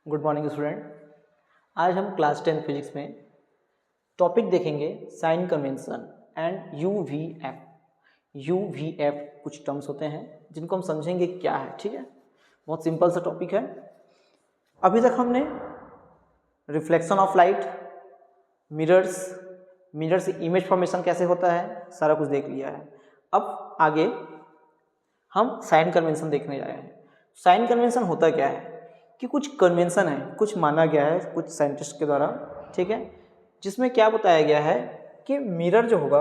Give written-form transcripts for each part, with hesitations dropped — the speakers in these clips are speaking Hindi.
Good morning student. आज हम क्लास 10 फिजिक्स में टॉपिक देखेंगे साइन कन्वेंशन एंड यूवीएफ कुछ टर्म्स होते हैं जिनको हम समझेंगे क्या है। ठीक है, बहुत सिंपल सा टॉपिक है। अभी तक हमने रिफ्लेक्शन ऑफ लाइट, मिरर से इमेज फॉर्मेशन कैसे होता है, सारा कुछ देख लिया है। अब आगे हम साइन कन्वेंशन देखने जा रहे हैं। साइन कन्वेंशन होता क्या है कि कुछ कन्वेंशन है, कुछ माना गया है कुछ साइंटिस्ट के द्वारा, ठीक है, जिसमें क्या बताया गया है कि मिरर जो होगा,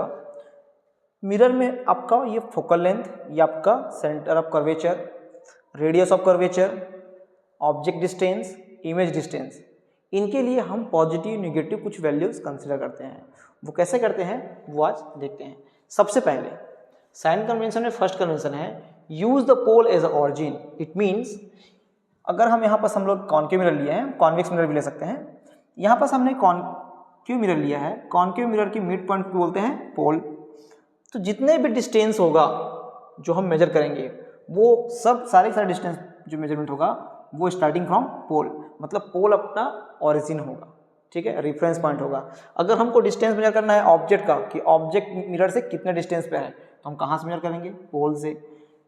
मिरर में आपका ये फोकल लेंथ, ये आपका centre of curvature, radius of curvature, object distance, image distance, इनके लिए हम पॉजिटिव नेगेटिव कुछ वैल्यूज कंसिडर करते हैं। वो कैसे करते हैं वो आज देखते हैं। सबसे पहले साइन कन्वेंशन में फर्स्ट कन्वेंशन है use the pole as a origin. It means अगर हम यहाँ पर हम लोग कॉन्केव मिरर लिए हैं, कॉन्वेक्स मिरर भी ले सकते हैं। यहाँ पर हमने कॉन्केव मिरर लिया है, कॉन्केव मिरर की मिड पॉइंट को बोलते हैं पोल। तो जितने भी डिस्टेंस होगा जो हम मेजर करेंगे वो सब सारे डिस्टेंस जो मेजरमेंट होगा वो स्टार्टिंग फ्रॉम पोल, मतलब पोल अपना ऑरिजिन होगा, ठीक है, रेफरेंस पॉइंट होगा। अगर हमको डिस्टेंस मेजर करना है ऑब्जेक्ट का कि ऑब्जेक्ट मिरर से कितने डिस्टेंस पे है, तो हम कहाँ से मेजर करेंगे? पोल से।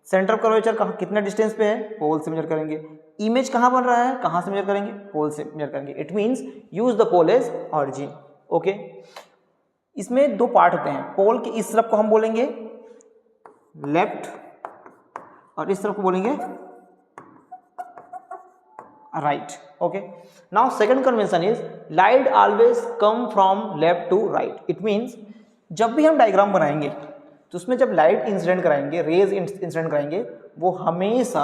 सेंटर ऑफ कर्वेचर कहाँ कितने डिस्टेंस पे है? पोल से मेजर करेंगे। इमेज कहाँ बन रहा है, कहाँ से मेजर करेंगे? पोल से मेजर करेंगे। It means use the pole as origin. Okay, इसमें दो पार्ट होते हैं। पोल के इस तरफ को हम बोलेंगे लेफ्ट और इस तरफ को बोलेंगे right. Okay, now second convention is light always come from left to right. It means जब भी हम डायग्राम बनाएंगे तो उसमें जब लाइट इंसिडेंट कराएंगे, रेज इंसिडेंट कराएंगे, वो हमेशा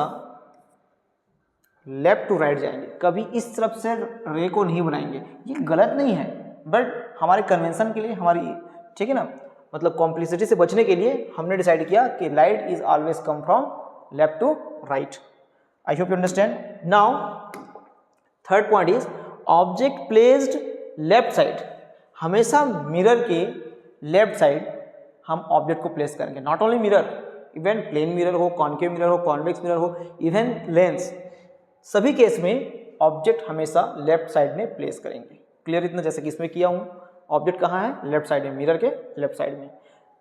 लेफ्ट टू राइट जाएंगे, कभी इस तरफ से रे को नहीं बनाएंगे। ये गलत नहीं है, बट हमारे कन्वेंशन के लिए, हमारी, ठीक है ना, मतलब कॉम्प्लिसिटी से बचने के लिए हमने डिसाइड किया कि light is always come from left to right. I hope you understand. Now third point is object placed left side. हमेशा मिरर के लेफ्ट साइड हम ऑब्जेक्ट को प्लेस करेंगे। Not only mirror, even plane mirror हो, कॉन्केव मिरर हो, कॉन्वेक्स मिरर हो, इवन लेंस, सभी केस में ऑब्जेक्ट हमेशा लेफ्ट साइड में प्लेस करेंगे। क्लियर इतना? जैसे कि इसमें किया हूं, ऑब्जेक्ट कहाँ है? लेफ्ट साइड में, मिरर के लेफ्ट साइड में।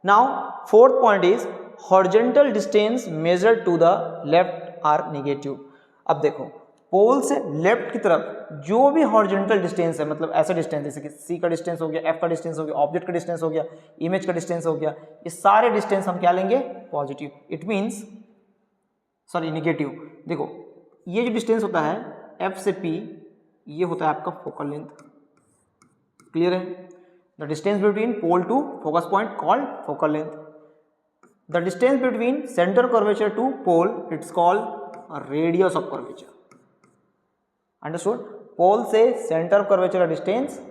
Now fourth point is horizontal distance measured to the left are negative. अब देखो, पोल से लेफ्ट की तरफ जो भी हॉरिजॉन्टल डिस्टेंस है, मतलब ऐसा डिस्टेंस जैसे कि सी का डिस्टेंस हो गया, एफ का डिस्टेंस हो गया, ऑब्जेक्ट का डिस्टेंस हो गया, इमेज का डिस्टेंस हो गया, ये सारे डिस्टेंस हम क्या लेंगे? Positive. It means sorry negative. देखो, ये जो डिस्टेंस होता है एफ से पी, ये होता है आपका फोकल लेंथ। क्लियर है? The distance between pole to focus point called focal length. The distance between centre curvature to pole it's called radius of curvature. Understood? Pole से सेंटर ऑफ कर्वेचर का डिस्टेंस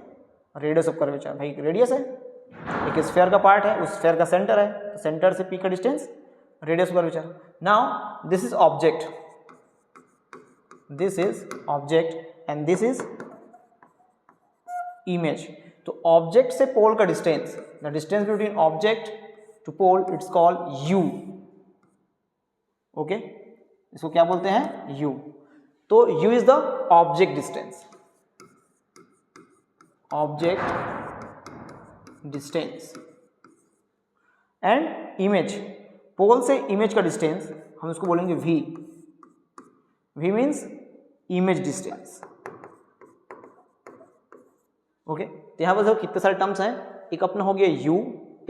रेडियस ऑफ कर्वेचर। भाई रेडियस है, एक स्फीयर का पार्ट है, उस स्फीयर का सेंटर है, तो सेंटर से पी का distance radius of curvature. Now this is object, this is object and this is image। तो ऑब्जेक्ट से पोल का distance, the distance between object to pole it's called u। Okay, इसको क्या बोलते हैं? u। तो u is the object distance, object distance. And image, pole से इमेज का डिस्टेंस हम इसको बोलेंगे v। v means image distance. Okay, तो यहाँ पर देखो कितने सारे टर्म्स हैं। एक अपना हो गया u,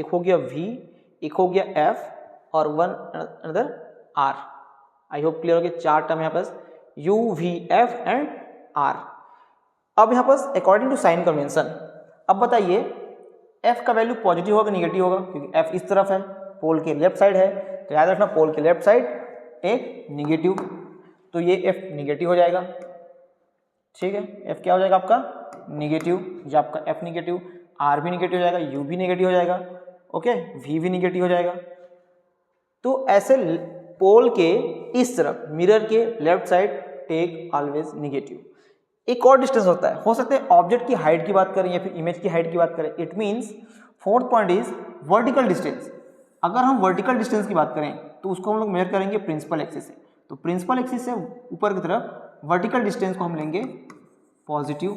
एक हो गया v, एक हो गया f और one another r। I hope clear हो गया। चार टर्म यहाँ पर u, v, f and r। अब यहाँ पर अकॉर्डिंग टू साइन कन्वेंशन, अब बताइए f का वैल्यू पॉजिटिव होगा कि नेगेटिव होगा? क्योंकि f इस तरफ है, पोल के लेफ्ट साइड है, तो याद रखना पोल के लेफ्ट साइड एक नेगेटिव, तो ये f निगेटिव हो जाएगा। ठीक है, f क्या हो जाएगा आपका? निगेटिव। ये आपका f निगेटिव, r भी निगेटिव हो जाएगा, u भी निगेटिव हो जाएगा, ओके, v भी निगेटिव हो जाएगा। तो ऐसे पोल के इस तरफ, मिरर के left side take always negative. एक और डिस्टेंस होता है, हो सकता है ऑब्जेक्ट की हाइट की बात करें या फिर इमेज की हाइट की बात करें। It means fourth point is vertical distance. अगर हम वर्टिकल डिस्टेंस की बात करें तो उसको हम लोग मेजर करेंगे प्रिंसिपल एक्सिस से। तो प्रिंसिपल एक्सिस से ऊपर की तरफ वर्टिकल डिस्टेंस को हम लेंगे पॉजिटिव,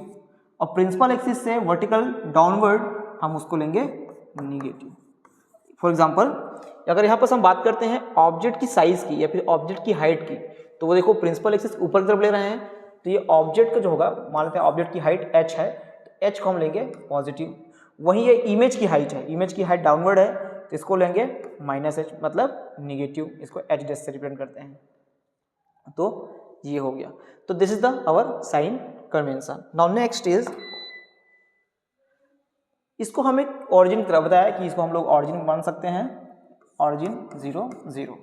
और प्रिंसिपल एक्सिस से वर्टिकल डाउनवर्ड हम उसको लेंगे निगेटिव। फॉर एग्जांपल अगर यहाँ पर हम बात करते हैं ऑब्जेक्ट की साइज की या फिर ऑब्जेक्ट की हाइट की, तो वो देखो प्रिंसिपल एक्सिस ऊपर की तरफ ले रहे हैं, तो ये ऑब्जेक्ट का जो होगा, मान लेते हैं ऑब्जेक्ट की हाइट h है, तो h को हम लेंगे पॉजिटिव। वहीं ये इमेज की हाइट है, इमेज की हाइट डाउनवर्ड है, तो इसको लेंगे -h, मतलब निगेटिव, इसको h डैश से रिप्रेजेंट करते हैं। तो ये हो गया। तो this is the our sign convention. Now next is, इसको हम एक ऑरिजिन की तरह बताया कि इसको हम लोग ऑरिजिन मान सकते हैं, ऑरिजिन 0 0।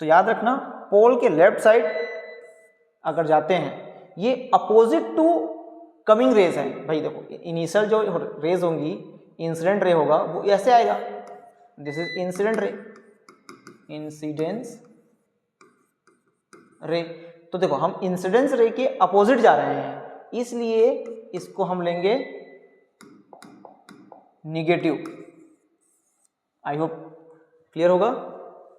तो याद रखना पोल के लेफ्ट साइड अगर जाते हैं, ये अपोजिट टू कमिंग रेज है। भाई देखो इनिशियल जो रेज होंगी, इंसिडेंट रे होगा, वो ऐसे आएगा, this is incident ray, incidence रे। तो देखो हम इंसिडेंस रे के अपोजिट जा रहे हैं, इसलिए इसको हम लेंगे निगेटिव। आई होप क्लियर होगा।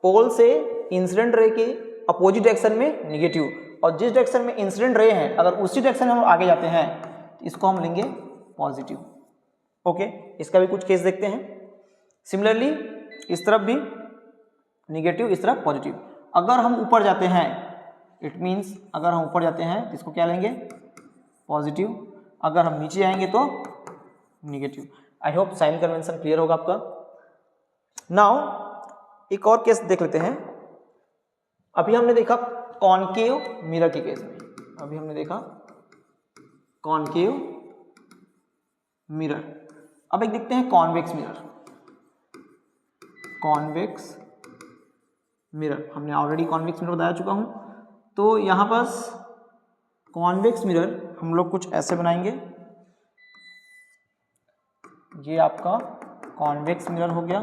पोल से इंसिडेंट रे के अपोजिट डायरेक्शन में निगेटिव, और जिस डायरेक्शन में इंसिडेंट रे है अगर उसी डायरेक्शन में हम आगे जाते हैं तो इसको हम लेंगे पॉजिटिव। ओके, इसका भी कुछ केस देखते हैं। सिमिलरली इस तरफ भी निगेटिव, इस तरफ पॉजिटिव। अगर हम ऊपर जाते हैं, इट मीन्स अगर हम ऊपर जाते हैं तो इसको क्या लेंगे पॉजिटिव, अगर हम नीचे आएंगे तो negative. I hope sign convention clear होगा आपका। नाउ एक और केस देख लेते हैं। अभी हमने देखा कॉनकेव मिरर के केस में, अभी हमने देखा कॉनकेव मिरर। अब एक देखते हैं कॉन्वेक्स मिरर। कॉन्वेक्स मिरर हमने ऑलरेडी कॉन्वेक्स मिरर बताया चुका हूं। तो यहां पास कॉन्वेक्स मिरर हम लोग कुछ ऐसे बनाएंगे, ये आपका कॉन्वेक्स मिरर हो गया।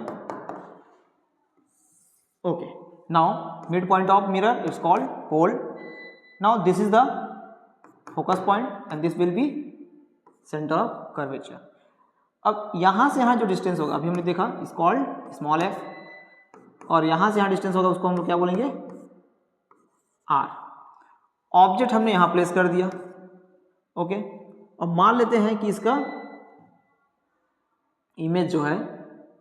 Okay, now mid point of mirror is called pole. Now this is the focus point and this will be centre of curvature. अब यहां से यहां जो डिस्टेंस होगा, अभी हमने देखा इज कॉल्ड स्मॉल f, और यहां से यहां डिस्टेंस होगा उसको हम लोग क्या बोलेंगे r। ऑब्जेक्ट हमने यहां प्लेस कर दिया। ओके, अब मान लेते हैं कि इसका इमेज जो है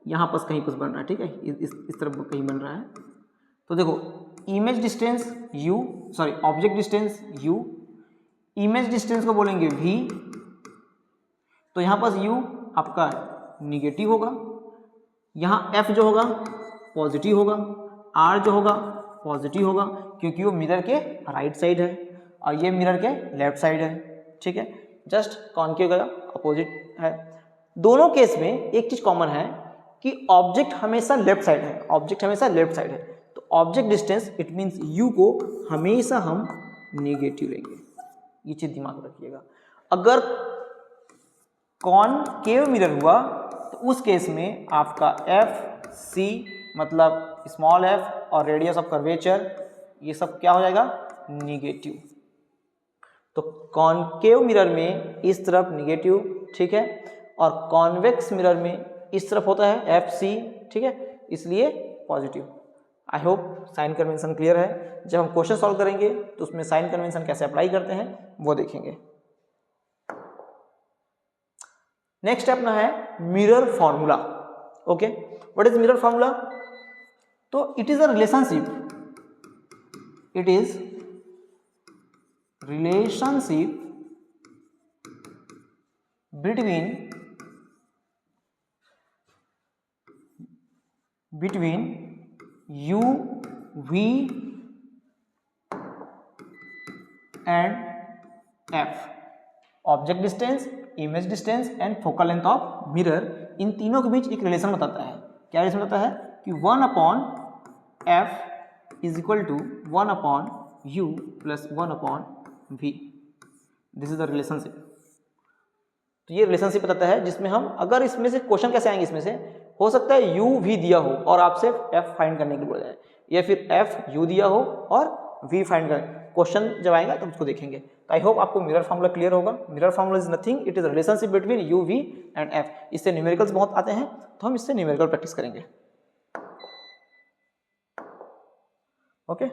यहाँ पर कहीं पर बन रहा है, ठीक है, इस तरफ कहीं बन रहा है। तो देखो image distance u, sorry object distance u, image distance को बोलेंगे v। तो यहाँ पर u आपका निगेटिव होगा, यहाँ f जो होगा पॉजिटिव होगा, r जो होगा पॉजिटिव होगा, क्योंकि वो मिरर के राइट साइड है और ये मिरर के लेफ्ट साइड है। ठीक है, जस्ट कॉनकेव का अपोजिट है। दोनों केस में एक चीज कॉमन है कि ऑब्जेक्ट हमेशा लेफ्ट साइड है, ऑब्जेक्ट हमेशा लेफ्ट साइड है। तो object distance it means u को हमेशा हम नेगेटिव लेंगे, ये चीज दिमाग में रखिएगा। अगर कॉनकेव मिरर हुआ तो उस केस में आपका एफ सी मतलब स्मॉल f और रेडियस ऑफ कर्वेचर ये सब क्या हो जाएगा निगेटिव। तो कॉनकेव मिरर में इस तरफ निगेटिव, ठीक है, और कॉन्वेक्स मिरर में इस तरफ होता है एफ सी, ठीक है, इसलिए positive. I hope sign convention clear है। जब हम क्वेश्चन सॉल्व करेंगे तो उसमें साइन कन्वेंशन कैसे अप्लाई करते हैं वो देखेंगे। नेक्स्ट अपना है mirror formula. Okay, what is mirror formula? तो it is a relationship, it is relationship between u, v and f, object distance, image distance and focal length of mirror. इन तीनों के बीच एक रिलेशन बताता है। क्या रिलेशन बताता है कि 1/f is equal to 1/u plus 1/v। This is the relationship. तो ये रिलेशनशिप बताता है जिसमें हम अगर इसमें से क्वेश्चन कैसे आएंगे, इसमें से हो सकता है u v दिया हो और आपसे f फाइंड करने के लिए बोला जाए, या फिर f u दिया हो और v फाइंड करें। क्वेश्चन जब आएगा तो उसको देखेंगे। तो आई होप आपको मिरर फार्मूला क्लियर होगा। Mirror formula is nothing, it is relationship between u v and f। इससे न्यूमेरिकल्स बहुत आते हैं तो हम इससे न्यूमेरिकल प्रैक्टिस करेंगे। ओके।